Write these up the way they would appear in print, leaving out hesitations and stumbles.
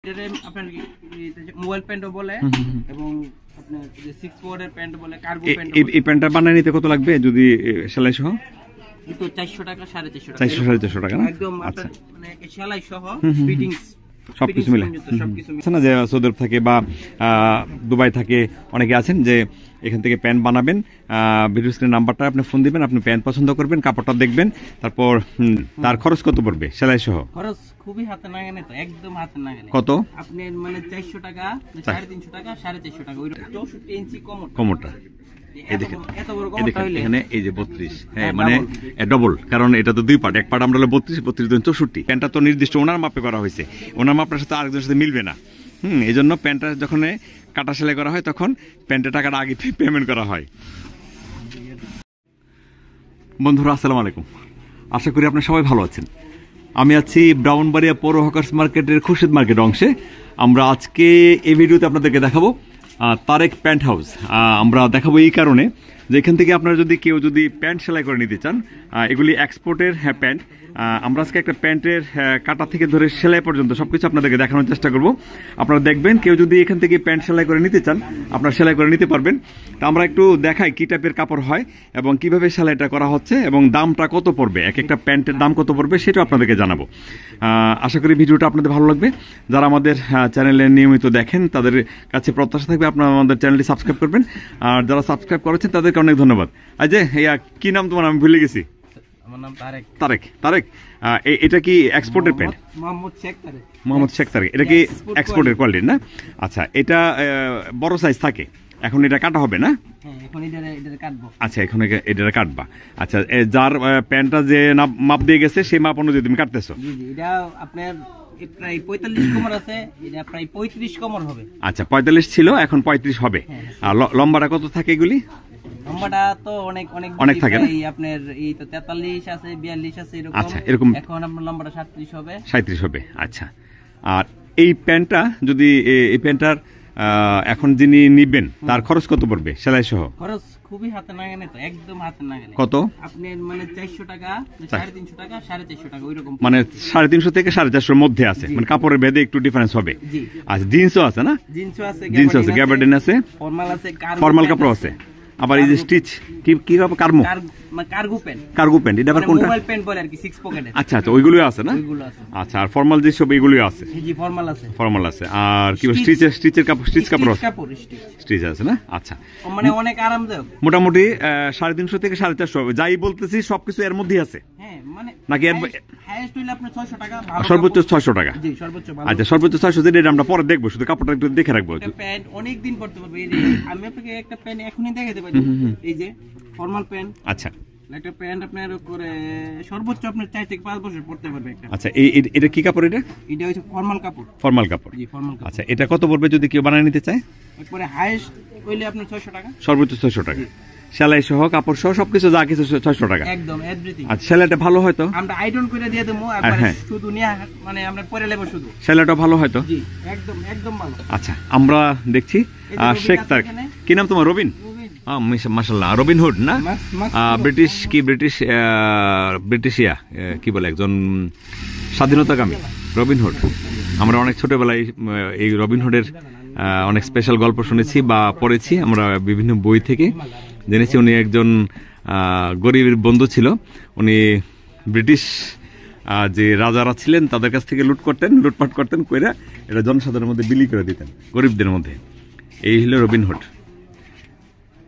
আপনার মোবাইল প্যান্টও বলে এবং আপনার যে 6 পকেটের প্যান্ট বলে কার্গো প্যান্ট। এই প্যান্টটা বানায় নিতে কত লাগবে যদি সেলাই সহ? তো 400 টাকা 450 টাকা। 400 টাকা না? একদম আচ্ছা, মানে সেলাই সহ ফিটিংস সবকিছু মিলে আছে না যে সৌদি আরব থাকে বা দুবাই থাকে অনেকে আছেন যে এখান থেকে প্যান্ট বানাবেন। ভিডিও স্ক্রিনের নাম্বারটা আপনি ফোন দিবেন, আপনি প্যান্ট পছন্দ করবেন, কাপড়টা দেখবেন, তারপর তার খরচ কত পড়বে সেলাই সহ? খরচ খুবই হাতে নাগালে, তো একদম হাতে নাগালে। কত? আপনি মানে 400 টাকা 350 টাকা 450 টাকা ওই 64 ইঞ্চি কোমরটা। এখানে এই যে 32, হ্যাঁ মানে ডবল, কারণ এটা তো দুই পার্ট, এক পার্ট আমরা 32 দুই 64। প্যান্টটা তো নির্দিষ্ট ওনার মাপে করা হয়েছে, ওনার মাপটার সাথে আরেকজনের সাথে মিলবে না। এই জন্য প্যান্টটা যখন কাটা সেলাই করা হয় তখন প্যান্টের টাকাটা আগে পেমেন্ট করা হয়। বন্ধুরা আসসালামু আলাইকুম, আশা করি আপনারা সবাই ভালো আছেন। আমি আছি ব্রাউনবাড়িয়া পৌর হকার্স মার্কেটের খুরশিদ মার্কেট অংশে। আমরা আজকে এই ভিডিওতে আপনাদেরকে দেখাবো তারেক প্যান্ট হাউস। আমরা দেখাবো এই কারণে যে এখান থেকে আপনারা যদি কেউ প্যান্ট সেলাই করে নিতে চান, এগুলি এক্সপোর্টের প্যান্ট। আমরা আজকে একটা প্যান্টের কাটা থেকে ধরে সেলাই পর্যন্ত সবকিছু আপনাদেরকে দেখানোর চেষ্টা করব। আপনারা দেখবেন কেউ যদি এখান থেকে প্যান্ট সেলাই করে নিতে চান আপনারা সেলাই করে নিতে পারবেন। তা আমরা একটু দেখাই কি টাইপের কাপড় হয় এবং কিভাবে সেলাইটা করা হচ্ছে এবং দামটা কত পড়বে, এক একটা প্যান্টের দাম কত পড়বে সেটা আপনাদেরকে জানাবো। আশা করি ভিডিওটা আপনাদের ভালো লাগবে। যারা আমাদের চ্যানেলে নিয়মিত দেখেন তাদের কাছে প্রত্যাশা থাকবে আপনারা আমাদের চ্যানেলটি সাবস্ক্রাইব করবেন, আর যারা সাবস্ক্রাইব করেছেন তাদেরকে অনেক ধন্যবাদ। আজ কি নাম তোমার? আমি ভুলে গেছি। আমার নাম তারেক। তারেক, এটা কি এক্সপোর্টের প্যান্ট? মোহাম্মদ শেখ তারেক। এটা কি এক্সপোর্টের কোয়ালিটি না? আচ্ছা, এটা বড় সাইজ থাকে, এখন এটা কাটা হবে না? আচ্ছা, এখন এটা কাটবা। আচ্ছা, যার প্যান্টটা যে মাপ দিয়ে গেছে সেই মাপ অনুযায়ী তুমি কাটতেছো? এটা আপনার প্রায় 45 কোমর আছে, এটা প্রায় 35 কোমর হবে। আচ্ছা, 45 ছিল, এখন 35 হবে। আর লম্বাটা কত থাকে এগুলি? লম্বাটা তো অনেক থাকে না? আপনার এই তো 43 আছে, 42 আছে এরকম। আচ্ছা, এরকম। এখন আপনার লম্বাটা 37 হবে। 37 হবে। আচ্ছা, আর এই প্যান্টটা যদি এই প্যান্টটার এখন যিনি নিবেন তার খরচ কত পড়বে সেলাই সহ? খরচ খুবই হাতে নাগালে, তো একদম হাতে নাগালে। কত? আপনি মানে 400 টাকা 350 টাকা 450 টাকা ওইরকম, মানে 350 থেকে 450 এর মধ্যে আছে, মানে কাপড়ের ভেদে একটু ডিফারেন্স হবে। আচ্ছা, জিন্সও আছে না? জিন্স আছে, গ্যাবার্ডিন আছে, ফর্মাল কাপড় আছে, আবার এই যে স্টিচ কি কার্গো প্যান্ট, এটা আবার কোনটা? মোবাইল প্যান্ট বলে আর কি, 6 পকেটের। আচ্ছা, ওইগুলো আছে না? আচ্ছা, আর ফর্মাল যে সব এগুলো আছে? জি, ফর্মাল আছে। আর কি স্টিচের কাপড়, স্টিচ আছে না? আচ্ছা, মানে অনেক আরামদায়ক। মোটামুটি 350 থেকে 450 যাই বলতেছি সবকিছু এর মধ্যেই আছে। হ্যাঁ, মানে নাকি হাইয়েস্ট হইলে আপনি 600 টাকা, সর্বোচ্চ 600 টাকা? জি, সর্বোচ্চ ভালো। আচ্ছা, সর্বোচ্চ 600, যেটা আমরা পরে দেখবো, শুধু কাপড়টা একটু দেখে রাখবো। প্যান্ট অনেক দিন পরতে পারবে। এই যে আমি আপনাকে একটা প্যান্ট এখনই দেখাতে পারি, এই যে ফর্মাল প্যান্ট। আচ্ছা, একটা প্যান্ট আপনার করে সর্বোচ্চ আপনার 4 থেকে 5 বছর পড়তে পারবে একটা। আচ্ছা, এটা কি কাপড়? এটা হচ্ছে ফর্মাল কাপড়। জি, ফর্মাল কাপড়। আচ্ছা, এটা কত পড়বে যদি কেউ বানিয়ে নিতে চায়? একবারে হাইয়েস্ট হইলে আপনার 600 টাকা, সর্বোচ্চ 600 টাকা, সেলাই সহ কাপড় সহ সবকিছু যা কিছু 600 টাকা একদম এভরিথিং। আচ্ছা, সেলাইটা ভালো হয়তো? আমরা আইরন করে দিয়ে দেবো, একবারে শুধু নিয়ে মানে আমরা পরে নেব শুধু। সেলাইটা ভালো হয়তো? জি, একদম ভালো। আচ্ছা, আমরা দেখছি শেখ তারেক। কি নাম তোমার? রবিন। মাশাআল্লাহ, রবিন হুড না? ব্রিটিশ কি বলে, একজন স্বাধীনতাকামী রবিন হুড। আমরা অনেক ছোটবেলায় এই রবিন হুডের অনেক স্পেশাল গল্প শুনেছি বা পড়েছি, আমরা বিভিন্ন বই থেকে জেনেছি। উনি একজন গরিবের বন্ধু ছিল। উনি ব্রিটিশ যে রাজারা ছিলেন তাদের কাছ থেকে লুটপাট করতেন, কইরা এটা জনসাধারণের মধ্যে বিলি করে দিতেন, গরিবদের মধ্যে। এই হলো রবিন হুড।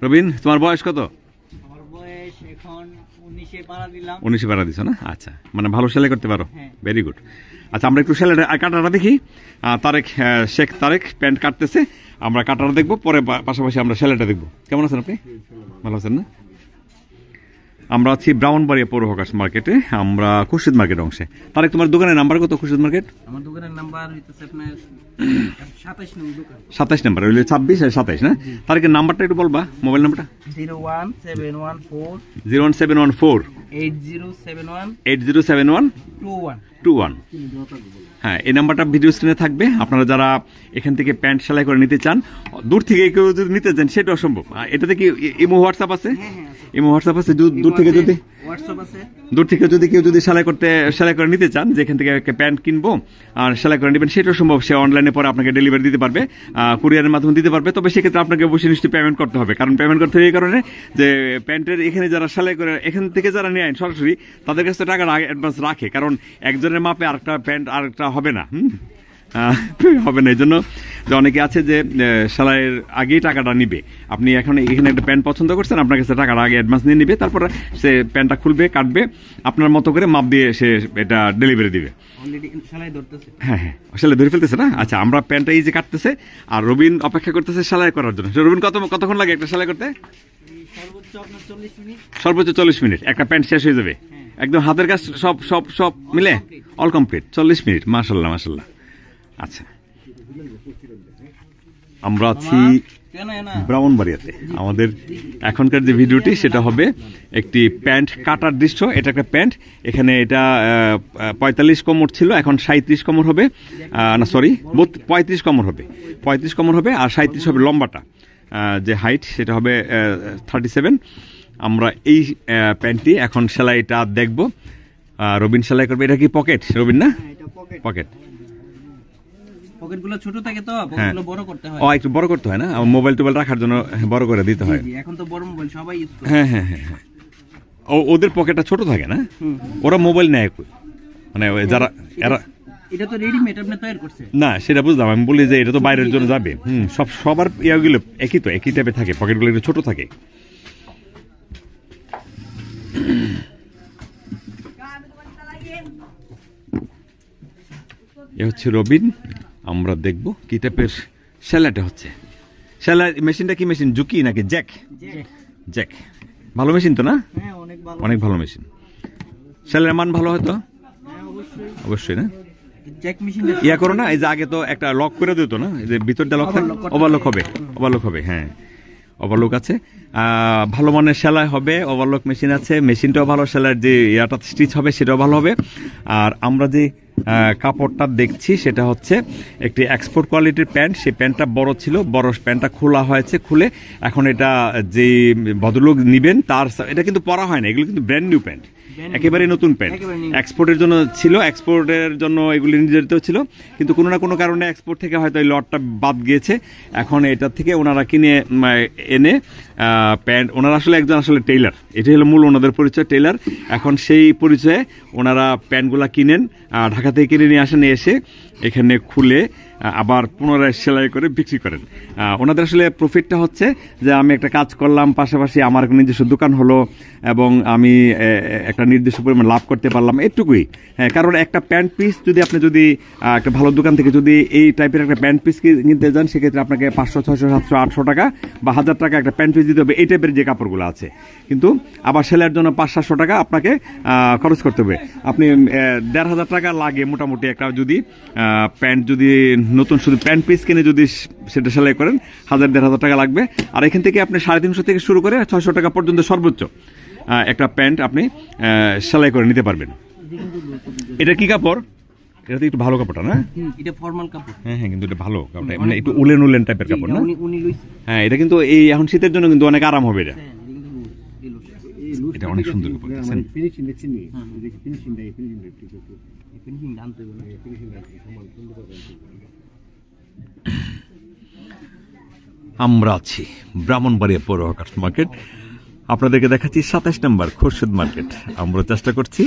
রবিন, তোমার বয়স কত? আমার বয়স এখন 19 পারা দিলাম। 19 পারা দিছো না? আচ্ছা, মানে ভালো সেলাই করতে পারো, ভেরি গুড। আচ্ছা, আমরা একটু সেলাইটা কাটাটা দেখি। শেখ তারেক প্যান্ট কাটতেছে, আমরা কাটাটা দেখবো, পরে পাশাপাশি আমরা সেলাইটা দেখবো। কেমন আছেন আপনি? ভালো আছেন না? আমরা আছি ব্রাউনবাড়িয়া পৌর হকার্স মার্কেটে, আমরা খুরশিদ মার্কেট অংশে। তারেক, তোমার দোকানের নাম্বার কত? খুরশিদ মার্কেট আমার দোকানের নাম্বার হইতেছে আপনার 27 নম্বর দোকান। 27 নাম্বার হইলে 26 আর 27 না? তারেকের নাম্বারটা একটু বলবা, মোবাইল নাম্বারটা? 01714 8071 21। হ্যাঁ, এই নাম্বারটা ভিডিও স্ক্রিনে থাকবে। আপনারা যারা এখান থেকে প্যান্ট সেলাই করে নিতে চান, দূর থেকে কেউ যদি নিতে চান সেটাও সম্ভব। এটাতে কি ইমো হোয়াটসঅ্যাপ আছে? ইমো হোয়াটসঅ্যাপ আছে, দূর থেকে যদি হোয়াটসঅ্যাপ আছে। দূর থেকে যদি কেউ সেলাই করে নিতে চান, যেখান থেকে একটা প্যান্ট কিনবো আর সেলাই করে নেবেন, সেটাও সম্ভব। সে অনলাইনে পরে আপনাকে ডেলিভারি দিতে পারবে, কুরিয়ারের মাধ্যমে দিতে পারবে। তবে সেক্ষেত্রে আপনাকে অবশ্যই নিশ্চয়ই পেমেন্ট করতে হবে। কারণ পেমেন্ট করতে হবে এই কারণে যে প্যান্টের এখানে যারা সেলাই করে, এখান থেকে যারা নেয় সরাসরি, তাদের কাছে টাকাটা অ্যাডভান্স রাখে। কারণ একজনের মাপে আরেকটা প্যান্ট আরেকটা হবে না, হবে না। এই জন্য যে অনেকে আছে যে সেলাইয়ের আগেই টাকাটা নিবে। আপনি এখন এখানে একটা প্যান্ট পছন্দ করছেন, আপনার কাছে টাকাটা আগে অ্যাডভান্স নিয়ে নিবে, তারপরে সে প্যান্টটা খুলবে, কাটবে, আপনার মতো করে মাপ দিয়ে সে এটা ডেলিভারি দিবে। হ্যাঁ হ্যাঁ, সেলাই ধরে ফেলতেছে না। আচ্ছা, আমরা প্যান্টটা এই যে কাটতেছে আর রবিন অপেক্ষা করতেছে সেলাই করার জন্য। রবিন কতক্ষণ লাগে একটা সেলাই করতে? সর্বোচ্চ 40 মিনিট একটা প্যান্ট শেষ হয়ে যাবে একদম, হাতের কাজ সব সব সব মিলে অল কমপ্লিট 40 মিনিট। মাশাআল্লাহ মাশাআল্লাহ। আচ্ছা, আমরা আছি ব্রাহ্মণবাড়িয়াতে। আমাদের এখনকার যে ভিডিওটি সেটা হবে একটি প্যান্ট কাটার দৃশ্য। এটা একটা প্যান্ট, এখানে এটা 45 কোমর ছিল, এখন 37 কোমর হবে, না সরি 35 কোমর হবে, 35 কোমর হবে, আর 37 হবে লম্বাটা, যে হাইট সেটা হবে 37। আমরা এই প্যান্টটি এখন সেলাইটা দেখব, রবিন সেলাই করবে। এটা কি পকেট রবিন না? পকেট। পকেটগুলো ছোট থাকে তো, পকেটগুলো বড় করতে হয়। একটু বড় করতে হয় না, মোবাইল টোবাইল রাখার জন্য বড় করে দিতে হয়। এখন তো বড় মোবাইল সবাই ইউজ করে। হ্যাঁ হ্যাঁ হ্যাঁ, ওদের পকেটটা ছোট থাকে না, ওরা মোবাইল নেয় মানে যারা এরা। এটা তো রেডিমেড আপনি তৈরি করছেন না, সেটা বুঝলাম। আমি বলি যে এটা তো বাইরের জন্য যাবে। সবার ইয়াগুলো একই তো, একই টাইপে থাকে, পকেটগুলো একটু ছোট থাকে। এ হচ্ছে রবিন। আমরা দেখব কি টাইপের সেলাইটা হচ্ছে। সেলাই মেশিনটা কি মেশিন, জুকি নাকি জ্যাক? জ্যাক। ভালো মেশিন তো না? অনেক ভালো মেশিন। সেলাইয়ের মান ভালো হয়তো? অবশ্যই না? জ্যাক মেশিন ইয়া করো না, এই যে আগে তো একটা লক করে দিত না, এই যে ভিতরটা লক থাকে, ওভারলক হবে। হ্যাঁ, ওভারলক আছে, ভালো মানের সেলাই হবে, ওভারলক মেশিন আছে, মেশিনটাও ভালো, সেলাইয়ের যে ইয়াটা স্টিচ হবে সেটাও ভালো হবে। আর আমরা যে কাপড়টা দেখছি সেটা হচ্ছে একটি এক্সপোর্ট কোয়ালিটির প্যান্ট। সেই প্যান্টটা বড় ছিল, বড় প্যান্টটা খোলা হয়েছে, খুলে এখন এটা যে ভদ্রলোক নিবেন তার, এটা কিন্তু পরা হয় না, এগুলো কিন্তু ব্র্যান্ড নিউ প্যান্ট, একেবারে নতুন প্যান্ট। এক্সপোর্টের জন্য ছিল, এক্সপোর্টের জন্য এগুলি নির্ধারিত ছিল, কিন্তু কোনো না কোনো কারণে এক্সপোর্ট থেকে হয়তো এই লটটা বাদ গিয়েছে। এখন এটা থেকে ওনারা কিনে এনে প্যান্ট, ওনারা আসলে টেইলার, এটা হলো মূল ওনাদের পরিচয়, টেইলার। এখন সেই পরিচয়ে ওনারা প্যান্টগুলা কিনেন, ঢাকা থেকে কিনে নিয়ে আসেন, এসে এখানে খুলে আবার পুনরায় সেলাই করে বিক্রি করেন। ওনাদের আসলে প্রফিটটা হচ্ছে যে আমি একটা কাজ করলাম, পাশাপাশি আমার নিজস্ব দোকান হলো এবং আমি একটা নির্দিষ্ট পরিমাণ লাভ করতে পারলাম, এটুকুই। হ্যাঁ, কারণ একটা প্যান্ট পিস যদি আপনি একটা ভালো দোকান থেকে যদি এই টাইপের একটা প্যান্ট পিস কিনতে যান, সেক্ষেত্রে আপনাকে 500, 600, 700, 800 টাকা বা 1000 টাকা একটা প্যান্ট পিস দিতে হবে, এই টাইপের যে কাপড়গুলো আছে। কিন্তু আবার সেলাইয়ের জন্য 500-700 টাকা আপনাকে খরচ করতে হবে। আপনি 1500 টাকা লাগে মোটামুটি একটা, যদি প্যান্ট যদি নতুন শুধু প্যান্ট পিস কিনে যদি সেটা সেলাই করেন 1000-1500 টাকা লাগবে। আর এখান থেকে আপনি 350 থেকে শুরু করে 600 টাকা পর্যন্ত সর্বোচ্চ একটা প্যান্ট আপনি সেলাই করে নিতে পারবেন। এটা কি কাপড়? এটা তো একটু ভালো কাপড়টা না? এটা ফর্মাল কাপড়। হ্যাঁ হ্যাঁ, কিন্তু এটা ভালো কাপড়, মানে একটু উলেন টাইপের কাপড় না? হ্যাঁ, এটা কিন্তু এই এখন শীতের জন্য কিন্তু অনেক আরাম হবে। এটা অনেক সুন্দর কাপড়। আমরা আছি ব্রাহ্মণবাড়িয়া পৌর হকার্স মার্কেট। আপনাদেরকে দেখাচ্ছি 27 নম্বর খুরশেদ মার্কেট। আমরা চেষ্টা করছি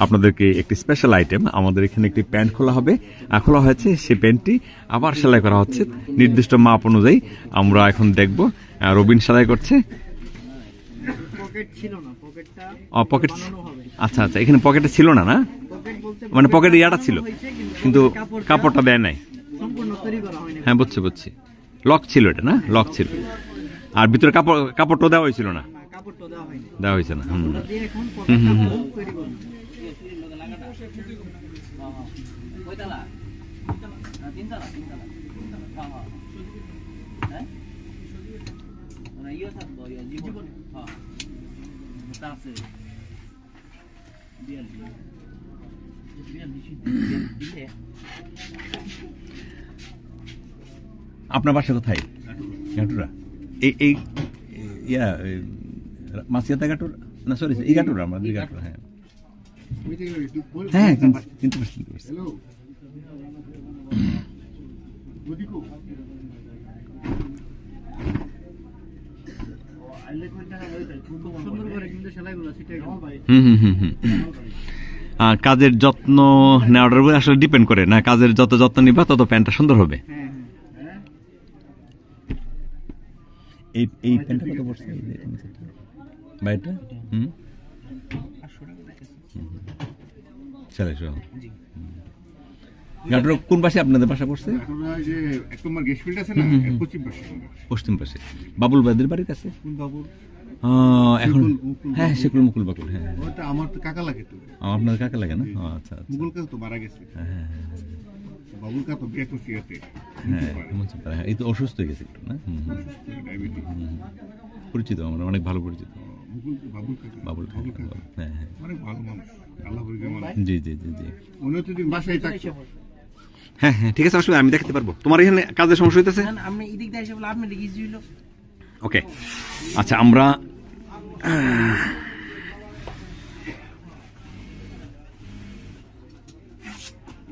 আপনাদেরকে একটি স্পেশাল আইটেম। আমাদের এখানে একটি প্যান্ট খোলা হয়েছে, সেই প্যান্টটি আবার সেলাই করা হচ্ছে নির্দিষ্ট মাপ অনুযায়ী। আমরা এখন দেখব রবিন সেলাই করছে। পকেট, আচ্ছা আচ্ছা, এখানে পকেটে ছিল না, মানে পকেটে ইয়াটা ছিল কিন্তু কাপড়টা দেয় নাই। হ্যাঁ, বুঝছি, লক ছিল এটা না? লক ছিল, আর ভিতরে কাপড়টা দেওয়া হয়েছিল না? দেওয়া হয়েছে না। আপনার বাসা কোথায়? গাটুরা? এই ইয়া মাসিয়াতা গাটুরা? না সরি ইগাটুরা আমরা ইগাটুরা হ্যাঁ হ্যাঁ কিন্তু কাজের যত্ন নেওয়ার উপর আসলে ডিপেন্ড করে না, কাজের যত যত্ন নিবা তত প্যান্টটা সুন্দর হবে। এই প্যান্টটা কত পড়ছে বাইটা? কোন পাশে আপনাদের বাসা পড়ছে? পশ্চিম পাশে বাবুল ভাইদের বাড়ির কাছে। এখন হ্যাঁ শেকুল মুকুল বাকুল, হ্যাঁ আমার তো কাকা লাগে। তো আপনার কাকা লাগে না? আচ্ছা মুকুল কাকা তো মারা গেছে। হ্যাঁ বাবুল কাকা তো বিয়ে করছে এতে। হ্যাঁ এই তো অসুস্থ হয়ে গেছে একটু না? পরিচিত আমরা, অনেক ভালো পরিচিত বাবুল কাকা। বাবুল কাকা হ্যাঁ হ্যাঁ অনেক ভালো মানুষ, আল্লাহ ভরে মানুষ। জি জি জি জি উনি তো দিন বাসায় থাকছে। হ্যাঁ হ্যাঁ ঠিক আছে, আসলে আমি দেখতে পারবো। তোমার এখানে কাজের সমস্যা হইতেছে? না আমি এদিক দিয়ে এসে বলে আপনি লিখে দিল। ওকে আচ্ছা, আমরা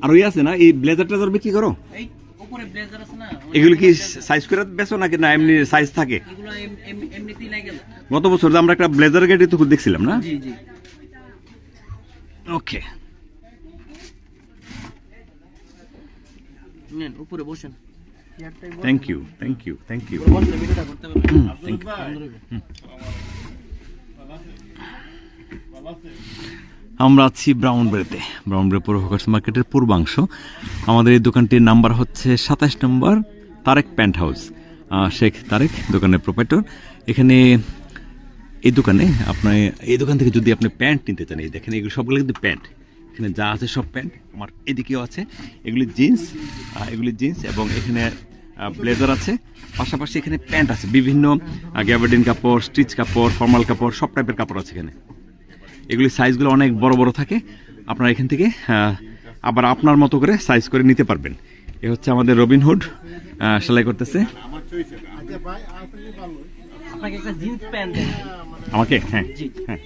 আর ওই আছে না এই ব্লেজার টেজার বিক্রি করো? এই উপরে ব্লেজার আছে না, এগুলো কি সাইজ করে বেচো নাকি না এমনি সাইজ থাকে? এগুলো এমনিতেই লাগে। গত বছর আমরা একটা ব্লেজার গাড়ি তো দেখছিলাম না? জি জি ওকে নেন উপরে বসেন। Thank you thank you thank you. আমরা আছি ব্রাউনবাড়িতে, ব্রাউনবাড়ি পৌর হকার্স মার্কেটের পূর্বাংশ। আমাদের এই দোকানটির নাম্বার হচ্ছে 27 নম্বর, তারেক প্যান্ট হাউস। শেখ তারেক দোকানের প্রোপাইটর। এখানে এই দোকানে আপনার এই দোকান থেকে যদি আপনি প্যান্ট নিতে চান, এই দেখেন এগুলো সবগুলো কিন্তু প্যান্ট, এখানে যা আছে সব প্যান্ট। আমার এদিকেও আছে, এগুলি জিন্স এবং এখানে ব্লেজার আছে, পাশাপাশি এখানে প্যান্ট আছে, বিভিন্ন গ্যাবার্ডিন কাপড়, স্টিচ কাপড়, ফর্মাল কাপড়, সব টাইপের কাপড় আছে এখানে। এগুলি সাইজগুলো অনেক বড় বড় থাকে, আপনারা এখান থেকে আবার আপনার মতো করে সাইজ করে নিতে পারবেন। এ হচ্ছে আমাদের রবিনহুড সেলাই করতেছে। আপনাকে একটা জিন্স প্যান্ট দেন। আমাকে? হ্যাঁ হ্যাঁ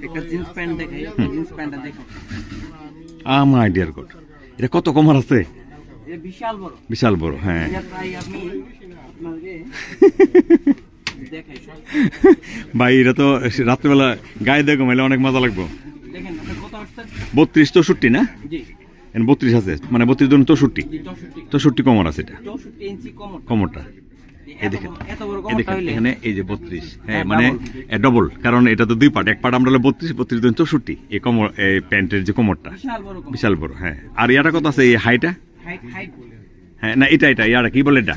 একটা জিন্স প্যান্ট দেখাই, জিন্স প্যান্টটা দেখুন। আমার আইডিয়ার কোড। এটা কত কমার আছে? এটা বিশাল বড়, বিশাল বড়। হ্যাঁ এটা প্রায় আমি আপনাকে দেখাই। ভাই এটা তো রাত্রিবেলা গায়ে দেখো মেলে অনেক মজা লাগবে। দেখেন আপনি কত আসছে? 32 64 না? জি 32 আছে, মানে 32 জন 64 কমর আছে। এটা 64 ইঞ্চি কমরটা এই দেখেন, এত বড় কমরটা হইলে এখানে এই যে 32, হ্যাঁ মানে ডবল, কারণ এটা তো দুই পার্ট, এক পার্ট আমরা 32 জন 64। এই কমর, এই প্যান্টের যে কমরটা বিশাল বড়। হ্যাঁ আর ইয়াটা কত আছে? এই হাইটা হ্যাঁ না এটা ইয়াটা কি বলে এটা?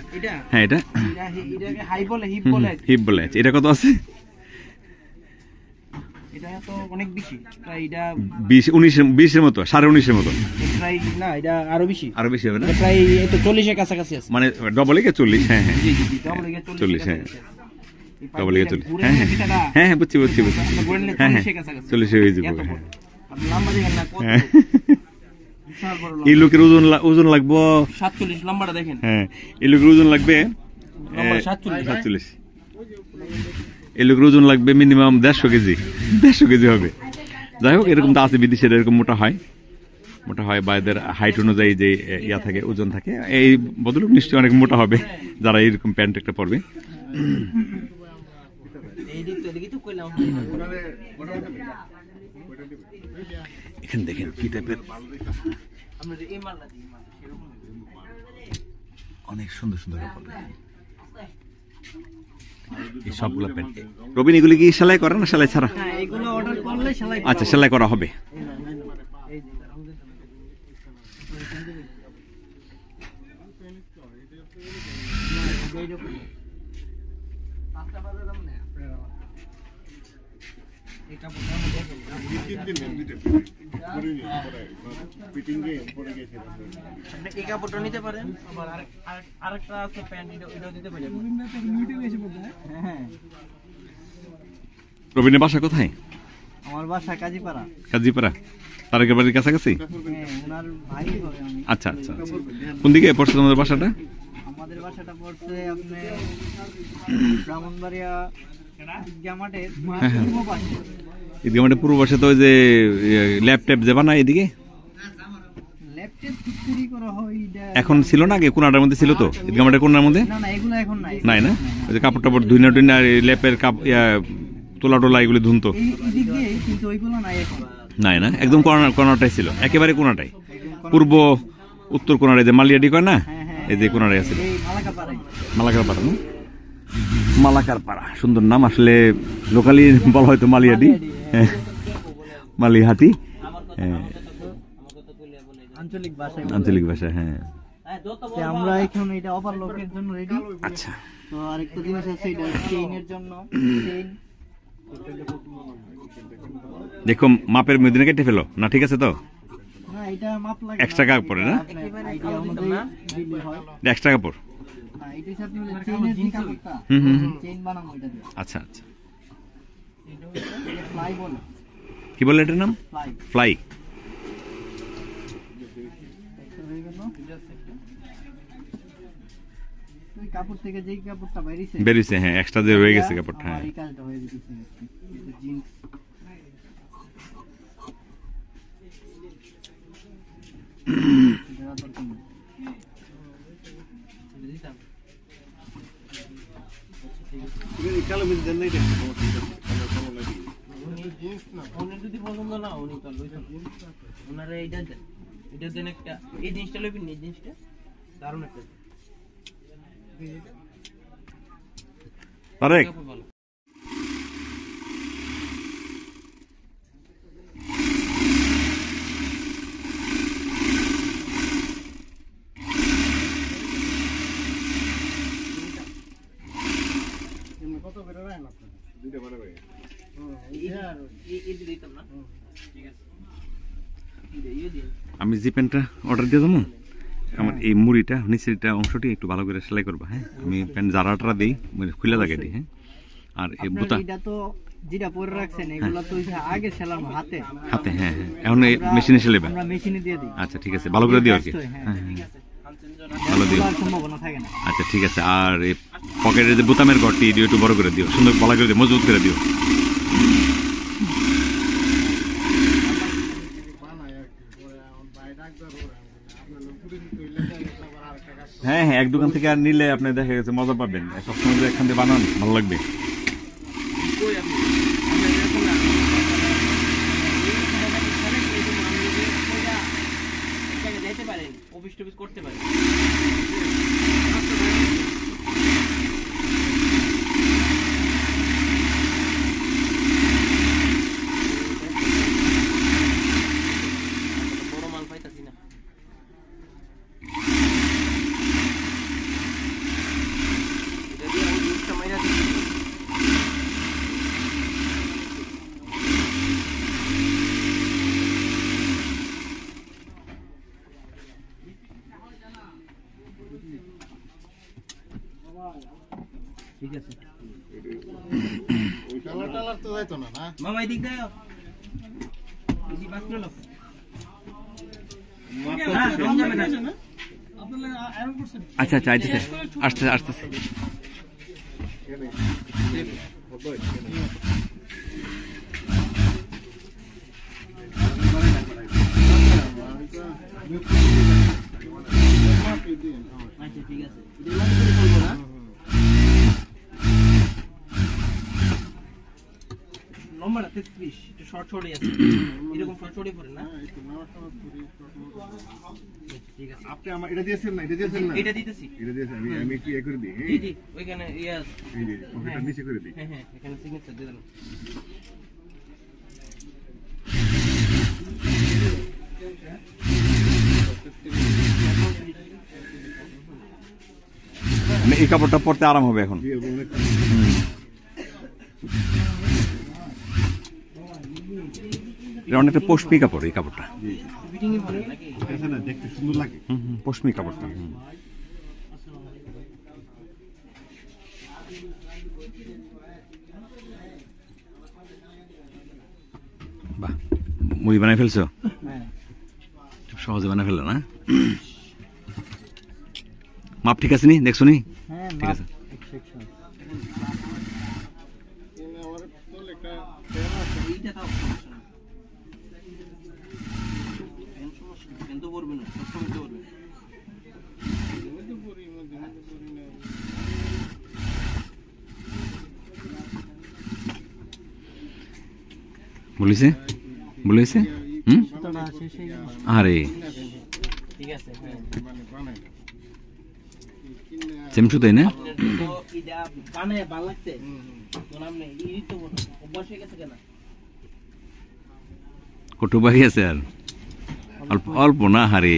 হ্যাঁ এটা হাই বলে, হিপ বলে। এটা কত আছে? এটা তো অনেক বেশি, এটা 20 এর মতো, 19.5 মতো। প্রায় না, এটা আরো বেশি হবে না? প্রায় তো 40 এর কাছাকাছি আছে, মানে ডবল এ 40। হ্যাঁ হ্যাঁ জি জি ডবল এ 40। হ্যাঁ ডবল এ 40। হ্যাঁ হ্যাঁ হ্যাঁ বুঝছি। হ্যাঁ হ্যাঁ 40 হয়ে যাবে। আপনি লম্বা দেখেন না কত বিশাল বড়। এই লোকের ওজন লাগবে 47, লম্বাটা দেখেন। হ্যাঁ এই লোকের ওজন লাগবে 47। এই লোকের ওজন লাগবে মিনিমাম 150 কেজি। 150 কেজি হবে। যাই হোক, এরকম তো আছে বিদেশে, এরকম মোটা হয় বা এদের হাইট অনুযায়ী যে ইয়া থাকে, ওজন থাকে। এই বদলুক নিশ্চয়ই অনেক মোটা হবে যারা এরকম প্যান্ট একটা পরবে। এখানে দেখেন কি টাইপের অনেক সুন্দর সুন্দর কাপড়। এই সবগুলো প্যান্ট। রবিন এগুলি কি সেলাই করা না সেলাই ছাড়া? আচ্ছা সেলাই করা হবে। এই কাপড়টা নিতে পারেন, আবার আরেকটা আছে প্যান্ট, এটাও দিতে পারেন। রবিনের বাসা কোথায়? আমার বাসা কাজীপাড়া। তারেকের বাড়ির কাছাকাছি? ওনার ভাই হবে আমি। আচ্ছা আচ্ছা। কোন দিকে পড়ছে তোমাদের বাসাটা? আমাদের বাসাটা পড়ছে আপনি ব্রাহ্মণবাড়িয়া জামাটের পূর্ব পাশে। ঈদগাহ মাঠের পূর্ব পাশে তো ওই যে ল্যাপটপ যে বানায় এদিকে, ল্যাপটপ চুরি করা হয় এখন ছিল না আগে কোনাটার মধ্যে ছিল তো, ঈদগাহ মাঠের কোনার মধ্যে না, এগুলো এখন নাই। নাই না? ওই যে কাপড় টাপড় ধুইনা টুইনা ল্যাপের কাপ তোলা টোলা এগুলি ধুনতো, এদিক দিয়ে, কিন্তু ওইগুলো নাই এখন। নাই না? একদম কোনাটাই ছিল, একেবারে কোনাটাই, পূর্ব উত্তর কোনারে যে মালিয়াডি কয় না, এই যে কোনাটাই আছে। এই মালাকাপাড়ায়। মালাকার পাড়া না? মালাকার পাড়া, সুন্দর নাম। আসলে লোকালি বলা হয়তো মালিয়াডি, মালিহাটি, আঞ্চলিক ভাষায়। আঞ্চলিক ভাষা। হ্যাঁ, তো আমরা এখন এটা ওভারলকের জন্য রেডি। আচ্ছা। তো আরেকটা জিনিস আছে, এটা চেইনের জন্য। চেইন দেখো মাপের মধ্যে কেটে ফেলো না, ঠিক আছে তো? না, এটা মাপ লাগে এক্সট্রা কাপড় পরে না? আইডিয়া অনুযায়ী দিলে হয়। এক্সট্রা কাপড়। হ্যাঁ, এটার সাথে হলো চেইনের যে কাপড়টা, চেইন বানাবো এটা দিয়ে। আচ্ছা আচ্ছা। এটা ফ্লাই বলে। কি বলে এটার নাম? ফ্লাই। ফ্লাই। ওই কাপড় থেকে যেই কাপড়টা বেরিয়েছে, হ্যাঁ, এক্সট্রা যে রয়ে গেছে কাপড়টা। হ্যাঁ, এই কাজটা হয়ে গেছে। জিন্স যদি পছন্দ না উনি তো ওনারা এইটা দেন, এটা দেন একটা, এই জিনিসটা লইবেন, এই জিনিসটা দারুণ একটা তারেক। ভালো। আমি জি প্যান্টটা অর্ডার দিয়ে দেবো, আমার এই মুড়িটা নিচের অংশটি একটু ভালো করে সেলাই করবা। হ্যাঁ, আমি প্যান্ট জারাটা দিই, খুলে থাকে দিই। হ্যাঁ, আর এই বুতা এটা তো যেটা পরে রাখছেন এগুলো তো আগে সেলাম হাতে হাতে। হ্যাঁ হ্যাঁ, এখন এই মেশিনে সেলাইবা? আমরা মেশিনে দিয়ে দিই। আচ্ছা ঠিক আছে, ভালো করে দিও আর কি। হ্যাঁ ভালো দিও। সম্ভাবনা থাকে না। আচ্ছা ঠিক আছে। আর এই পকেটের যে বোতামের ঘরটি দিও, একটু বড় করে দিও, সুন্দর বলা করে দিও, মজবুত করে দিও। হ্যাঁ হ্যাঁ, এক দোকান থেকে আর নিলে আপনি দেখা গেছে মজা পাবেন, সবসময় যে এখান থেকে বানান ভালো লাগবে। যেতে পারেন, অফিস টফিস করতে পারেন। বড় মাল পাইতাছি না। এটা দিয়ে আমি জিনিসটা মাইরা দিচ্ছি। ঠিক আছে, কালার তো যাইতো না না মামা এদিক দাও, বেশি বাস করলো আচ্ছা আচ্ছা, আইতেছে, আসতেছে আসতেছে। আচ্ছা ঠিক আছে, বলবো না লম্বাটা 33, একটু শর্ট শর্টই আছে, এরকম শর্ট শর্টই পড়ে না? ঠিক আছে, আপনি আমার এটা দিয়েছেন না, এটা দিয়েছেন না, এটা দিতেছি, এটা দিয়েছেন। আমি একটু করে দিই। জি জি, ওইখানে ইয়া, এই যে ওটা নিচে করে দিই। হ্যাঁ হ্যাঁ, এখানে সিগনেচার দিয়ে দেন। এই কাপড়টা পরতে আরাম হবে এখন। অনেকটা পশমি কাপড় এই কাপড়টা, দেখতে সুন্দর লাগে। পশমি কাপড়টা। বাহ, মুড়ি বানাই ফেলছো? খুব সহজে বানাই ফেললো না? মাপ ঠিক আছে নি, দেখছো নি? ঠিক আছে। এইটা তাও সমস্যা না। পেন সমস্যা না, পেন তো পড়বে না, সবসময় তো পড়বে। বলেছে বলেছে সুতোটা শেষ হয়ে গেল। আরে ঠিক আছে, হ্যাঁ। চেমচু তাই না? আপনার তো এটা বানায় ভালো লাগছে, তো আপনি এই তো অভ্যাস হয়ে গেছে কেন? কটু বাকি আছে আর অল্প অল্প না হারে।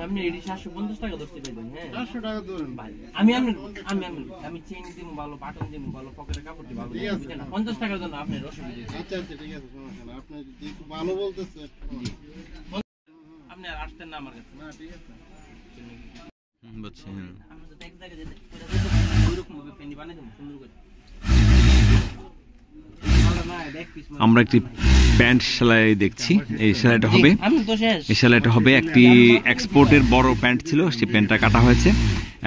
আপনি এটি 750 টাকা ধরতে পারবেন, হ্যাঁ 400 টাকা ধরুন ভাই। আমি চেইন দিব ভালো, বাটন দিব ভালো, পকেটে কাপড় দিব ভালো, বুঝছেন না? 50 টাকার জন্য আপনি অসুবিধা নেই। আচ্ছা আচ্ছা ঠিক আছে, সমস্যা না। আপনি যদি একটু ভালো বলতেছেন আপনি আর আসতেন না আমার কাছে। না, ঠিক আছে। বুঝছি। আমরা তো এক জায়গায় যেতে ওইরকম ভাবে পেন্ডি বানাই দেবো সুন্দর করে। ভালো না, দেখ পিস মানে। আমরা একটি প্যান্ট সেলাই দেখছি। এই সেলাইটা হবে, আমি তো শেষ। এই সেলাইটা হবে একটি এক্সপোর্টের বড় প্যান্ট ছিল, সেই প্যান্টটা কাটা হয়েছে।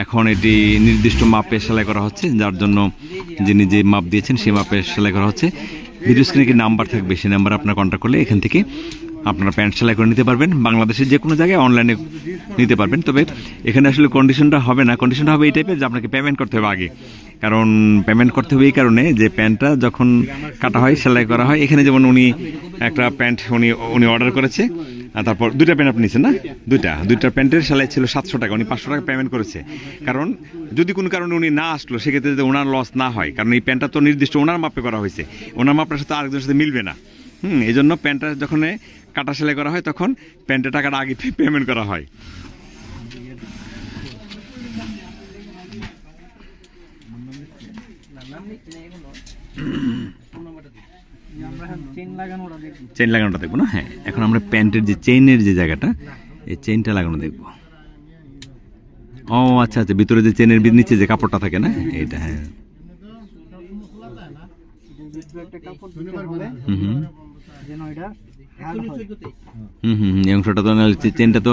এখন এটি নির্দিষ্ট মাপে সেলাই করা হচ্ছে, যার জন্য যিনি যে মাপ দিয়েছেন সেই মাপে সেলাই করা হচ্ছে। ভিডিও স্ক্রিনে কি নাম্বার থাকবে, সেই নাম্বারে আপনারা কন্ট্যাক্ট করলে এখান থেকে আপনারা প্যান্ট সেলাই করে নিতে পারবেন। বাংলাদেশের যে কোনো জায়গায় অনলাইনে নিতে পারবেন। তবে এখানে আসলে কন্ডিশনটা হবে না, কন্ডিশনটা হবে এই টাইপের যে আপনাকে পেমেন্ট করতে হবে আগে। কারণ পেমেন্ট করতে হবে এই কারণে যে প্যান্টটা যখন কাটা হয়, সেলাই করা হয়, এখানে যেমন উনি একটা প্যান্ট উনি অর্ডার করেছে, আর তারপর দুইটা প্যান্ট আপনি নিয়েছেন না, দুইটা প্যান্টের সেলাই ছিল 700 টাকা, উনি 500 টাকা পেমেন্ট করেছে। কারণ যদি কোনো কারণে উনি না আসলো, সেক্ষেত্রে যদি ওনার লস না হয়, কারণ এই প্যান্টটা তো নির্দিষ্ট ওনার মাপে করা হয়েছে, ওনার মাপের সাথে আরেকজনের সাথে মিলবে না। এই জন্য প্যান্টটা যখন কাটা সেলাই করা হয়, তখন প্যান্টের টাকাটা আগে পেমেন্ট করা হয়। আমরা চেইন লাগানোটা দেখব। চেইন লাগানোটা দেখবো না? হ্যাঁ, এখন আমরা প্যান্টের যে চেইনের যে জায়গাটা, এই চেইনটা লাগানো দেখবো। ও আচ্ছা আচ্ছা, ভিতরে যে চেইনের নিচে যে কাপড়টা থাকে না, এইটা। হ্যাঁ, একটা কাপড় দিতে হবে যেন এটা হার্ড হয়। এই অংশটা তো চেইনটা তো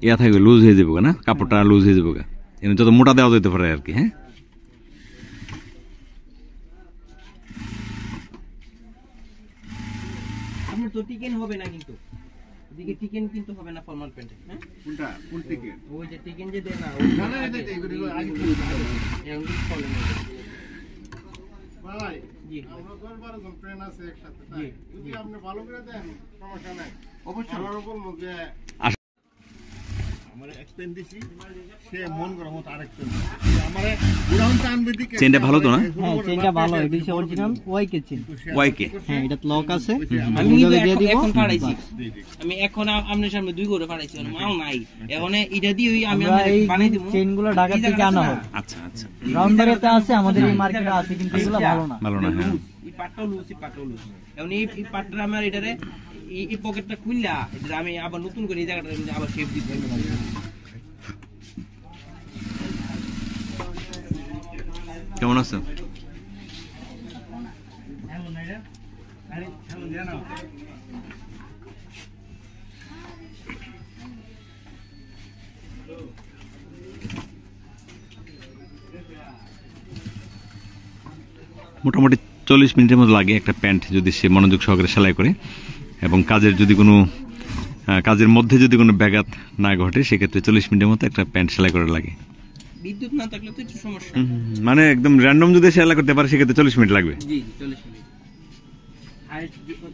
ইয়া থাকবে, লুজ হয়ে যাবে না, কাপড়টা লুজ হয়ে যাবে, যত মোটা দেওয়া যেতে পারে আর কি। হ্যাঁ, আপনার তো টিকেন হবে না, কিন্তু এদিকে টিকেন কিন্তু হবে না ফরমাল প্যান্টে। হ্যাঁ, কোনটা কোন থেকে? ওই যে টিকেন যে দেয় না, না না, এটা এগুলো আগে এমনি ফলে না। ভাই জি আমরা 10-12 জন ফ্রেন্ড আছে একসাথে, জি, যদি আপনি ভালো করে দেন সমস্যা নাই। অবশ্যই। আমরা বলবো যে আমার এক পেন দিছি, সে মন করার মতো আরেক পেন আমারে গুড়াউন টানবে দিকে। চেইনটা ভালো তো না? হ্যাঁ চেইনটা ভালো, এটা হচ্ছে অরিজিনাল ওয়াইকে চেইন। ওয়াইকে? হ্যাঁ এটা লক আছে, আমি আমি কিন্তু দিয়ে দিব। এখন ফাড়াইছি, আমি এখন আপনার সামনে 2 করে ফাড়াইছি, মানে মাল নাই এখন। এটা দিয়ে আমি আমরা এই বানাই দিব। চেইনগুলো ঢাকা থেকে আনা হয়, আচ্ছা আচ্ছা, ব্রাউনবাড়িতে আছে, আমাদের এই মার্কেটে আছে, কিন্তু এগুলো ভালো না। ভালো না। হ্যাঁ, এই পাটটাও লুজ, এই পাটটাও লুজ। এখন এই পাটটা আমার এটারে এই পকেটটা খুললা, এটা আমি আবার নতুন করে এই জায়গাটা আবার শেপ দিতে হবে। কেমন আছো? মোটামুটি 40 মিনিটের মতো লাগে একটা প্যান্ট যদি সে মনোযোগ সহকারে সেলাই করে, এবং কাজের যদি কোনো কাজের মধ্যে যদি কোনো ব্যাঘাত না ঘটে, সেক্ষেত্রে 40 মিনিটের মতো একটা প্যান্ট সেলাই করা লাগে। বিদ্যুৎ না থাকলে তো একটু সমস্যা। মানে একদম র্যান্ডম যদি সেলাই করতে পারে, সেক্ষেত্রে 40 মিনিট লাগবে। জি 40 মিনিট। আর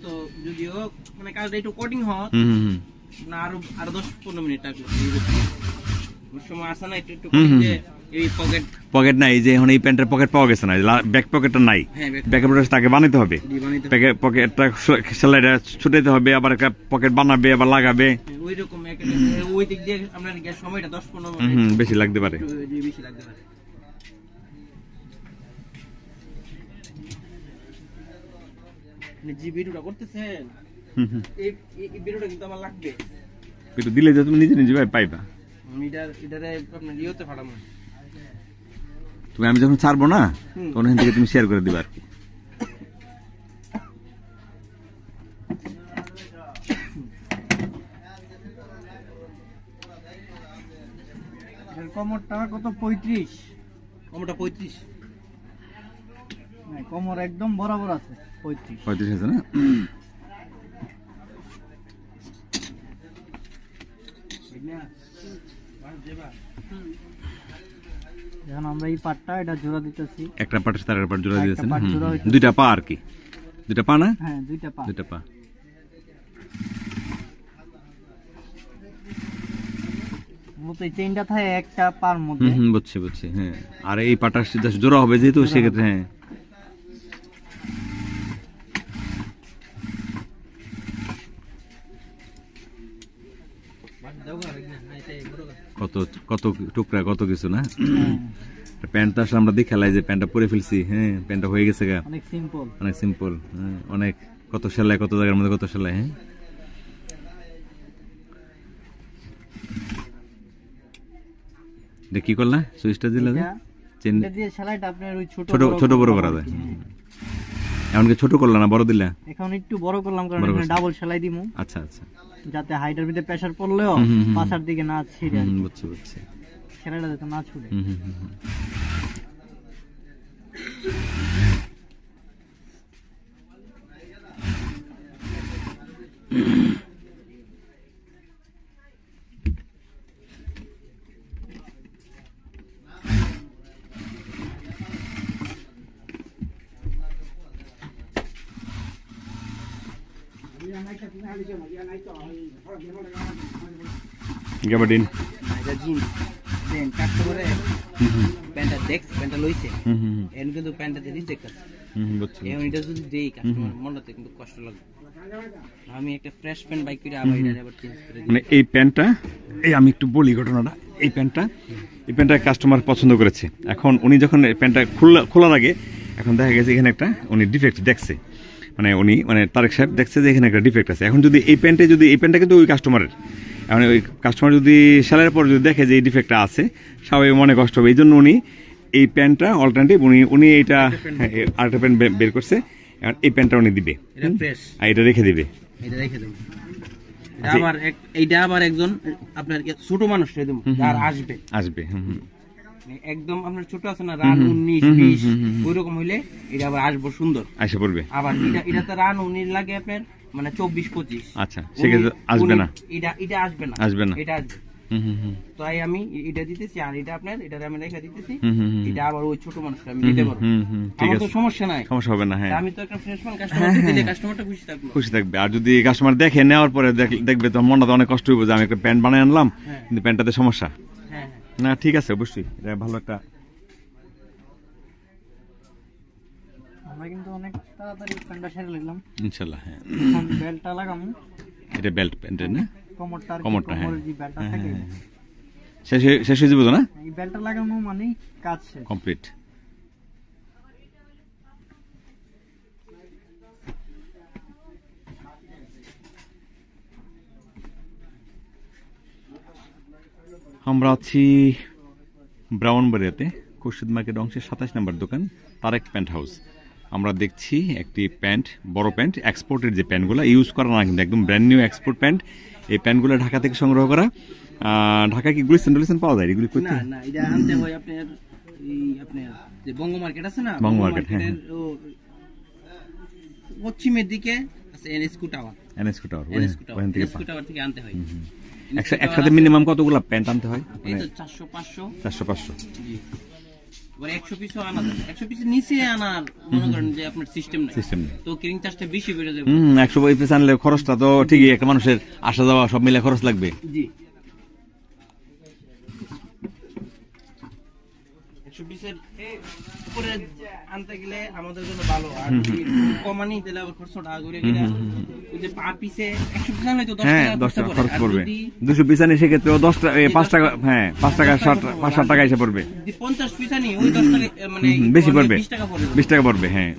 তো যদিও মানে কাজটা একটু কোটিং হয় না, আরো 10-15 মিনিট লাগবে। ওই সময় আসে না একটু যে এই পকেট নাই, যে এখন এই প্যান্টের পকেট পাওয়া গেছে না, ব্যাক পকেটটা নাই, ব্যাক পকেট তাকে বানাতে হবে, পকেটটা সেলাইটা ছুটাইতে হবে, আবার একটা পকেট বানাবে, আবার লাগাবে, ওই রকম ওই দিক দিয়ে আপনার সময়টা 10-15 মিনিট বেশি লাগতে পারে। বেশি লাগতে পারে। যে ভিডিওটা করতেছেন, এই ভিডিওটা কিন্তু আমার লাগবে, একটু দিলে যে তুমি নিজে নিজে পাইবা। আমি এটারে আপনার ইয়েতে ফাটাবো। তুমি আমি যখন ছাড়বো না, তখন এখান থেকে তুমি শেয়ার করে দিবা আর কি। কোমরটা কত 35, কোমরটা 35। না কোমর একদম বরাবর আছে 35। 35 আছে না? এখন আমরা এই পাটটা এটা জোড়া দিতেছি। একটা পাটের সাথে আরেকটা পাট জোড়া একটা দিয়েছেন। পাট জোড়া হইতেছে। দুইটা পা আর কি, দুইটা পা না? হ্যাঁ দুইটা পা। দুইটা পা। মূলত এই চেইনটা থাকে একটা পার মধ্যে। বুঝছি বুঝছি, হ্যাঁ। আর এই পাটা জাস্ট জোড়া হবে যেহেতু, সেক্ষেত্রে হ্যাঁ। কত কত টুকরা, কত কিছু না? প্যান্টটা আসলে আমরা দেখে লাই যে প্যান্টটা পরে ফেলছি, হ্যাঁ প্যান্টটা হয়ে গেছে গা, অনেক সিম্পল, অনেক সিম্পল, হ্যাঁ অনেক, কত সেলাই, কত জায়গার মধ্যে কত সেলাই, হ্যাঁ। কি করলা? সুইচটা দিলে চেন এটা দিয়ে সেলাইটা আপনার ওই ছোট ছোট বড় করা যায়। এমনকি ছোট করলা না বড় দিলা? এখন একটু বড় করলাম কারণ এখানে ডাবল সেলাই দিমু। আচ্ছা আচ্ছা, যাতে হাইটার ভিতরে প্রেসার পড়লেও পাছার দিকে না ছিড়ে, বুঝছি বুঝছি, সেলাইটা যাতে না ছুটে। গাবাডিন এটা জিন দেন কাটতে করে প্যান্টটা দেখছ, প্যান্টটা লইছে, এন কিন্তু প্যান্টটাতে রিজেক্ট আছে। বুঝছি। এখন এটা যদি দেই কাস্টমার মনটাতে কিন্তু কষ্ট লাগবে। আমি একটা ফ্রেশ প্যান্ট বাইক করে আবার এটা আবার চেঞ্জ করে দিই। মানে এই প্যান্টটা, এই আমি একটু বলি ঘটনাটা, এই প্যান্টটা কাস্টমার পছন্দ করেছে। এখন উনি যখন প্যান্টটা খোলার আগে এখন দেখা গেছে এখানে একটা উনি ডিফেক্ট দেখছে, মানে তারেক সাহেব দেখছে যে এখানে একটা ডিফেক্ট আছে। এখন যদি এই প্যান্টটা কিন্তু ওই কাস্টমারের, এখন ওই কাস্টমার যদি সেলাইয়ের পর যদি দেখে যে এই ডিফেক্টটা আছে, স্বাভাবিক মনে কষ্ট হবে। এই জন্য উনি এই প্যান্টটা অল্টারনেটিভ উনি এইটা আরেকটা প্যান্ট বের করছে, এই প্যান্টটা উনি দিবে, এটা ফ্রেশ, আর এটা রেখে দিবে, এটা রেখে দেব। এইটা আবার একজন আপনার ছোট মানুষ রে দেব আর আসবে একদম আপনার ছোট আছে না, রান 19 20 ওইরকম হইলে এটা আবার আসবো সুন্দর আইসা পড়বে। আবার এটা তো রান 19 লাগে আপনার মানে 24 25। আচ্ছা, সেক্ষেত্রে আসবে না, এটা আসবে না, এটা আসবে। তাই আমি এটা দিতেছি, আর এটা আপনার এটা আমি রেখে দিতেছি, এটা আবার ওই ছোট মানুষটা আমি দিতে পারবো, আমার তো সমস্যা নাই, সমস্যা হবে না। হ্যাঁ, আমি তো একটা ফ্রেশ মান কাস্টমার দিলে কাস্টমারটা খুশি থাকবে। আর যদি কাস্টমার দেখে নেওয়ার পরে দেখবে তো মনটা অনেক কষ্ট হইব যে আমি একটা প্যান্ট বানাই আনলাম কিন্তু প্যান্টটাতে সমস্যা। হ্যাঁ না ঠিক আছে, অবশ্যই এটা ভালো একটা, আমরা কিন্তু অনেক তাড়াতাড়ি প্যান্টটা সেরে নিলাম ইনশাআল্লাহ। হ্যাঁ, এখন বেল্টটা লাগামু। এটা বেল্ট প্যান্টের না, কোমরটা, হ্যাঁ যে বেল্টটা থাকে শেষ হয়ে যাবে তো না? এই বেল্টটা লাগানো মানে কাজ শেষ, কমপ্লিট। আমরা আছি ব্রাউনবাড়িয়াতে, খুরশিদ মার্কেট অংশের 27 নম্বর দোকান তারেক প্যান্ট হাউস। আমরা দেখছি একটি প্যান্ট, বড় প্যান্ট, এক্সপোর্টের যে প্যান্টগুলো ইউজ করা না কিন্তু একদম ব্র্যান্ড নিউ এক্সপোর্ট প্যান্ট। এই প্যান্টগুলো ঢাকা থেকে সংগ্রহ করা। ঢাকায় কি গুলিস্তান পাওয়া যায় এগুলি? না না, এটা আনতে হয় আপনার এই আপনার যে বঙ্গ মার্কেট আছে না, বঙ্গ মার্কেট, হ্যাঁ পশ্চিমের দিকে আছে এনএসকু টাওয়ার, ওখান থেকে আনতে হয়। একসাথে মিনিমাম কতগুলো প্যান্ট আনতে হয়? এই তো 400 500 জি। 100 পিসও আনা যায়, 100 পিসের নিচে আনার মনে করেন যে আপনার সিস্টেম নেই, তো কিরিং চার্জটা বেশি বেড়ে যাবে। 100 পিস আনলে খরচটা তো ঠিকই, একটা মানুষের আসা যাওয়া সব মিলে খরচ লাগবে। জি, 100 পিসের উপরে আনতে গেলে আমাদের জন্য ভালো, আর যদি কমানি তাহলে আবার খরচটা ঘুরে গেলে ওই যে পার পিসে 100 পিস আনলে তো 10 টাকা খরচ পড়বে। 200 পিস আনি সেক্ষেত্রে 10 টাকা 5 টাকা, হ্যাঁ 5 টাকা 7 টাকা এসে পড়বে। 50 পিস আনি ওই 10 টাকা মানে বেশি পড়বে, 20 টাকা পড়বে। হ্যাঁ,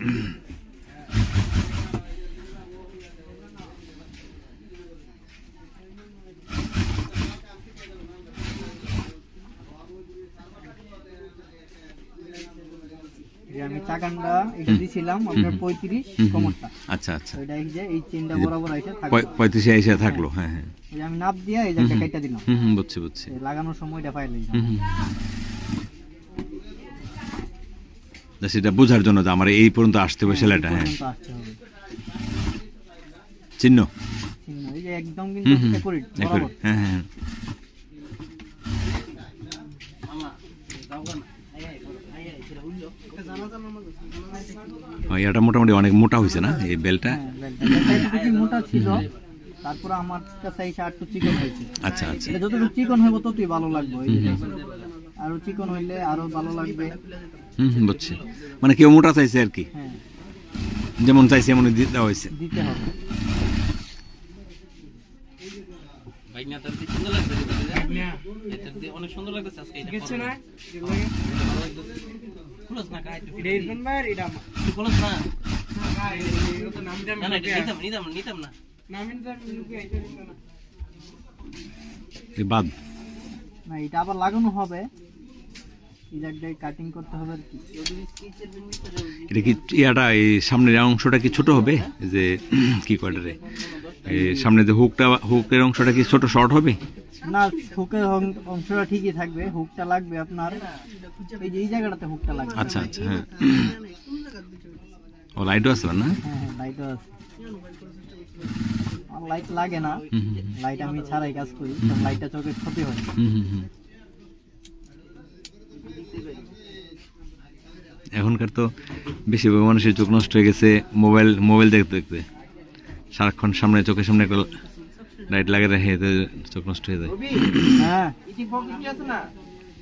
যে আমি চাকানটা এটা দিছিলাম আপনার 35 কোমরটা। আচ্ছা আচ্ছা, তো এটা এই যে এই চেনটা বরাবর এসে থাকবে 35 এসে থাকলো। হ্যাঁ হ্যাঁ, এই যে আমি নাপ দিয়া এই জায়গাটা কাটা দিলাম। বুঝছি বুঝছি। এই লাগানোর সময়টা পাইলে সেটা বোঝার জন্য যে আমার এই পর্যন্ত আসতে হবে সেলাইটা। হ্যাঁ, পর্যন্ত আসতে হবে চিহ্ন। চিহ্ন এই যে একদম কিন্তু একুরেট বরাবর। হ্যাঁ হ্যাঁ, এটা মোটামুটি অনেক মোটা হয়েছে না এই বেলটা? হ্যাঁ, বেলটা একটু মোটা ছিল, তারপর আমার কাছে এসে একটু চিকন হয়েছে। আচ্ছা আচ্ছা, এটা যতটুকু চিকন হইব ততই ভালো লাগবে। আরো চিকন হইলে আরো ভালো লাগবে। বুঝছি, মানে কেউ মোটা চাইছে আর কি, হ্যাঁ যেমন চাইছে এমন দিতে হয়েছে। দিতে হবে। অনেক সুন্দর লাগতেছে আজকে এটা গেছে না খুলস না কাই এটা ইরফান ভাই এটা আমার খুলস না এটা তো নাম না না এটা নিতাম না নামিন দাম লুকে আইতে না এই বাদ না, এটা আবার লাগানো হবে। এই জায়গায় কাটিং করতে হবে আর কি। এটা কি ইয়াটা এই সামনের অংশটা কি ছোট হবে? এই যে কি কয় রে, এই সামনে যে হুকের অংশটা কি ছোট শর্ট হবে? না, হুকের অংশটা ঠিকই থাকবে। হুকটা লাগবে আপনার এই যে এই জায়গাটাতে হুকটা লাগবে। আচ্ছা আচ্ছা, হ্যাঁ। ও লাইটও আছে না? হ্যাঁ হ্যাঁ, লাইটও আছে। আমার লাইট লাগে না, লাইট আমি ছাড়াই কাজ করি, কারণ লাইটটা চোখের ক্ষতি হয়। এখনকার তো বেশিরভাগ মানুষের চোখ নষ্ট হয়ে গেছে মোবাইল দেখতে দেখতে, সারাক্ষণ সামনে চোখের সামনে একটা লাইট লাগে রেখে চোখ নষ্ট হয়ে যায়। হ্যাঁ, ইটি পকেট আছে না,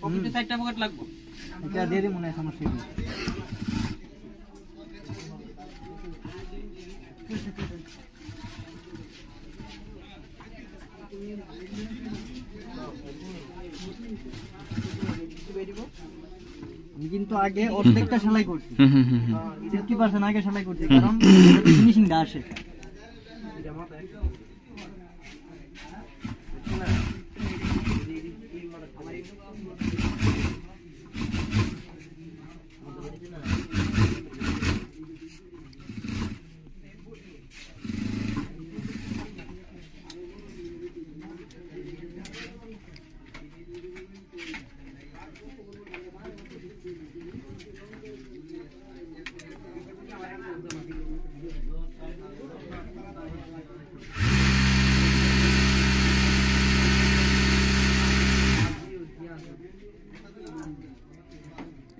পকেটে চারটা পকেট লাগবে। এটা দিয়ে দিই মনে হয়, সমস্যা নেই। আমি কিন্তু আগে অর্ধেকটা সেলাই করছি, 50% আগে সেলাই করছি, কারণ ফিনিশিংটা আসে।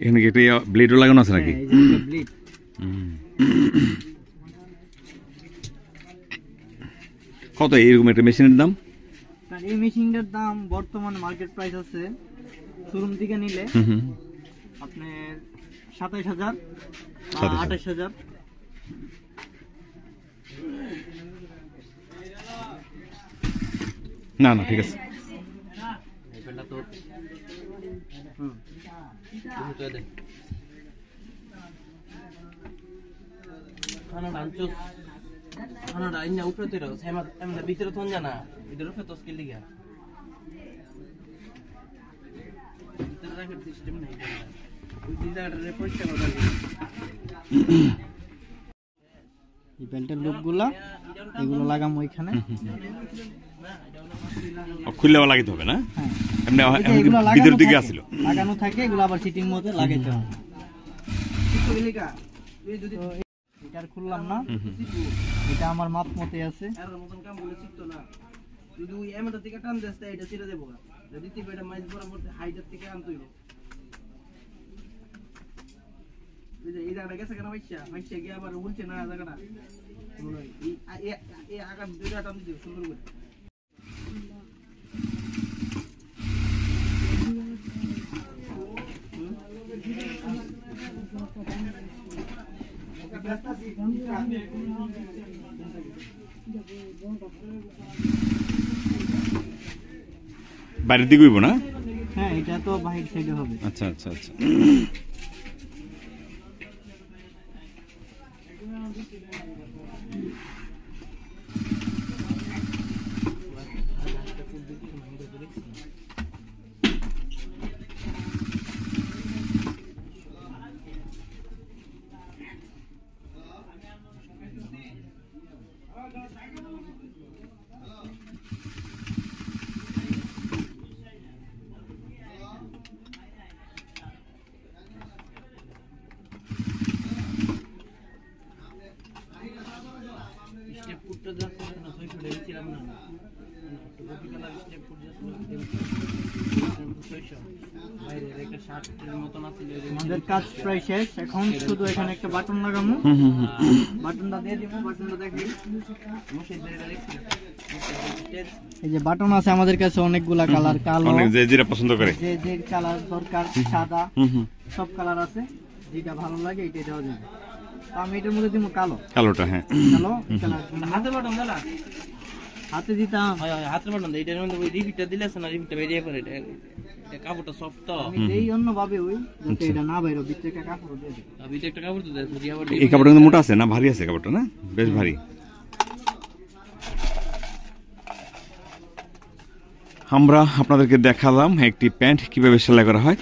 এখানে কি একটা ব্লেডও লাগানো আছে নাকি? এই যে ব্লেড। কত এইরকম একটা মেশিনের দাম? এই মেশিনটার দাম বর্তমান মার্কেট প্রাইস আছে শোরুম থেকে নিলে আপনার 27,000 বা 28,000। না না, ঠিক আছে। এটা তো তো দে খানা ডাঞ্চো খানা ডাইনা উপরে তো রস হেমা এমন ভিতরে তো জানা এটার উপরে তো স্কিল দিগা ভিতরে রাখার সিস্টেম নাই ওই ডিজাইনের পরিষ্কার করা লাগে। এই বেল্টের লুকগুলা এগুলো লাগামো ওইখানে। খুললেও লাগাইতে হবে না? হ্যাঁ, এমনি এগুলো ভিতর দিকে আসছিল লাগানো থাকে, এগুলো আবার সিটিং মধ্যে লাগাইতে হবে। তো এটা আর খুললাম না, এটা আমার মাপ মতে আছে। আর মতন কাম বলে শিখতো না, যদি ওই এমটা থেকে টান দেস্তা এটা ছেড়ে দেবো যদি তুই এটা মাইজ বরাবর হাইটার থেকে আনতই এই জায়গাটা গেছে কেন মাইসা গিয়ে আবার বলছে না জায়গাটা এই আগাম দুইটা টান দিতে সুন্দর করে। বাইরের দিকে হইব না? হ্যাঁ, এটা তো বাহির সাইডে হবে। আচ্ছা আচ্ছা আচ্ছা, কফি কালার স্টেপ করছে 600 বাইরে একটা শার্টের মতন আছে আমাদের কাজ প্রায় শেষ, এখন শুধু এখানে একটা বাটন লাগামু। বাটনটা দিয়ে দিব, বাটনটা দেখি। এই যে বাটন আছে আমাদের কাছে অনেকগুলা কালার, কালো, অনেক যে যেটা পছন্দ করে, যে যে কালার দরকার, সাদা, সব কালার আছে, যেটা ভালো লাগে এটা দেওয়া যাবে। তো আমি এটার মধ্যে দিব কালো, কালোটা। হ্যাঁ, কালো কালার। হাতে বাটন দাদা, হাতে দিতাম, হাতের বাটন দেই, এটার মধ্যে ওই রিপিটটা দিলে আছে না, রিপিটটা বেরিয়ে পড়ে। এটা কাপড়টা সফট তো, আমি দেই অন্য ভাবে ওই যাতে এটা না বাইরে, ভিতরে একটা কাপড় দিয়ে দিই। ভিতরে একটা কাপড় তো দেয়, যদি আবার এই কাপড়টা কিন্তু মোটা আছে না, ভারী আছে কাপড়টা না, বেশ ভারী। আমরা আপনাদেরকে দেখালাম একটি প্যান্ট কিভাবে সেলাই করা হয়।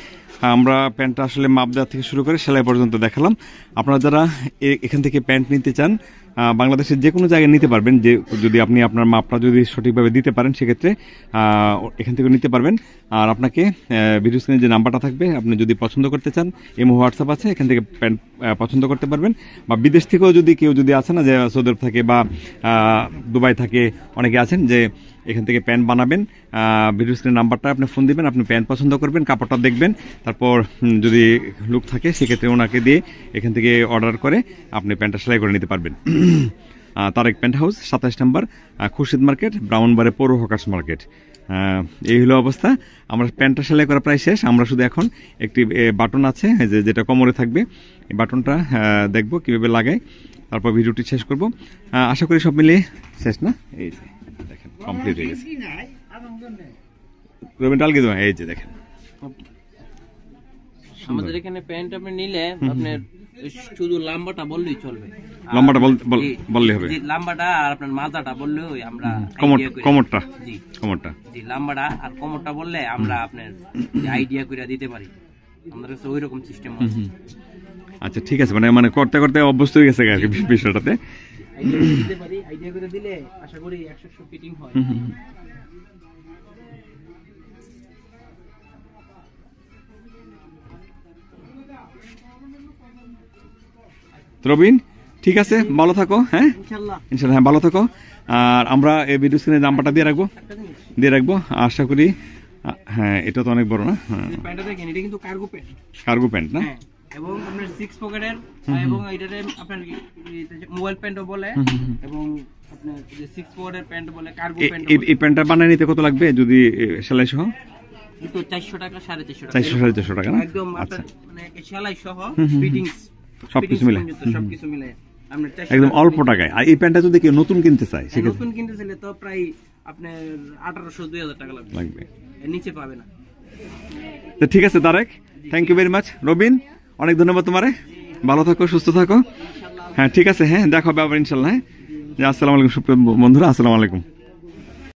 আমরা প্যান্টটা আসলে মাপ দেওয়া থেকে শুরু করে সেলাই পর্যন্ত দেখালাম। আপনারা যারা এখান থেকে প্যান্ট নিতে চান, বাংলাদেশের যে কোনো জায়গায় নিতে পারবেন, যে যদি আপনি আপনার মাপটা যদি সঠিকভাবে দিতে পারেন সেক্ষেত্রে এখান থেকে নিতে পারবেন। আর আপনাকে ভিডিও স্ক্রিনে যে নাম্বারটা থাকবে, আপনি যদি পছন্দ করতে চান, এমও হোয়াটসঅ্যাপ আছে, এখান থেকে প্যান্ট পছন্দ করতে পারবেন। বা বিদেশ থেকেও যদি কেউ যদি আছে না, যে সৌদি আরব থাকে বা দুবাই থাকে, অনেকে আছেন যে এখান থেকে প্যান্ট বানাবেন, ভিডিও স্ক্রিনের নাম্বারটা আপনি ফোন দিবেন, আপনি প্যান্ট পছন্দ করবেন, কাপড়টা দেখবেন, তারপর যদি লুক থাকে সেক্ষেত্রে ওনাকে দিয়ে এখান থেকে অর্ডার করে আপনি প্যান্টটা সেলাই করে নিতে পারবেন। তারেক প্যান্ট হাউস, 27 নম্বর, খুরশিদ মার্কেট, ব্রাউনবারে পৌর হকার্স মার্কেট। এই হলো অবস্থা। আমরা প্যান্টটা সেলাই করা প্রায় শেষ। আমরা শুধু এখন একটি বাটন আছে যেটা কোমরে থাকবে, এই বাটনটা দেখবো কিভাবে লাগায়, তারপর ভিডিওটি শেষ করব। আশা করি সব মিলিয়ে শেষ না? এই যে দেখেন কমপ্লিট হয়ে গেছে। রবিন ডালকে দেবেন, এই যে দেখেন। আমাদের এখানে প্যান্ট আপনি নিলে আপনার শুধু লম্বাটা বললেই চলবে, লম্বাটা বললে হবে, লম্বাটা আর আপনার মাথাটা বললে আমরা কোমরটা, জি কোমরটা, জি লম্বাটা আর কোমরটা বললে আমরা আপনার আইডিয়া করে দিতে পারি। আমাদের কাছে ওইরকম সিস্টেম আছে। আচ্ছা ঠিক আছে, মানে করতে করতে অভ্যস্ত হয়ে গেছে আর কি বিষয়টাতে। দিতে পারি, আইডিয়া করে দিলে আশা করি 100 ফিটিং হয়। রবিন ঠিক আছে, ভালো থাকো। হ্যাঁ ইনশাআল্লাহ, ইনশাআল্লাহ, হ্যাঁ ভালো থাকো। আর আমরা এই ভিডিও স্ক্রিনে নাম্বারটা দিয়ে রাখবো, আশা করি। হ্যাঁ, এটা তো অনেক বড় না, প্যান্টটা দেখেন, এটা কিন্তু কার্গো প্যান্ট, কার্গো প্যান্ট না, এবং আপনার 6 পকেটের, এবং এটাতে আপনার মোবাইল প্যান্টও বলে, এবং আপনার যে 6 পকেটের প্যান্ট বলে, কার্গো প্যান্ট। এই প্যান্টটা বানিয়ে নিতে কত লাগবে যদি সেলাই সহ? তো 400 টাকা, 450 টাকা, 400-450 টাকা না, একদম আচ্ছা, মানে সেলাই সহ ফিটিংস সবকিছু মিলে, সবকিছু মিলে আপনার একদম অল্প টাকায়। আর এই প্যান্টটা যদি কেউ নতুন কিনতে চায় সেক্ষেত্রে নতুন কিনতে চাইলে তো প্রায় আপনার 1800-2000 টাকা লাগবে, এর নিচে পাবে না। তো ঠিক আছে Tarek, thank you very much. Robin, অনেক ধন্যবাদ তোমারে, ভালো থাকো, সুস্থ থাকো। হ্যাঁ ঠিক আছে, হ্যাঁ দেখা হবে আবার ইনশাল্লাহ। হ্যাঁ, আসসালামু আলাইকুম সুপ্রিয় বন্ধুরা, আসসালামু আলাইকুম।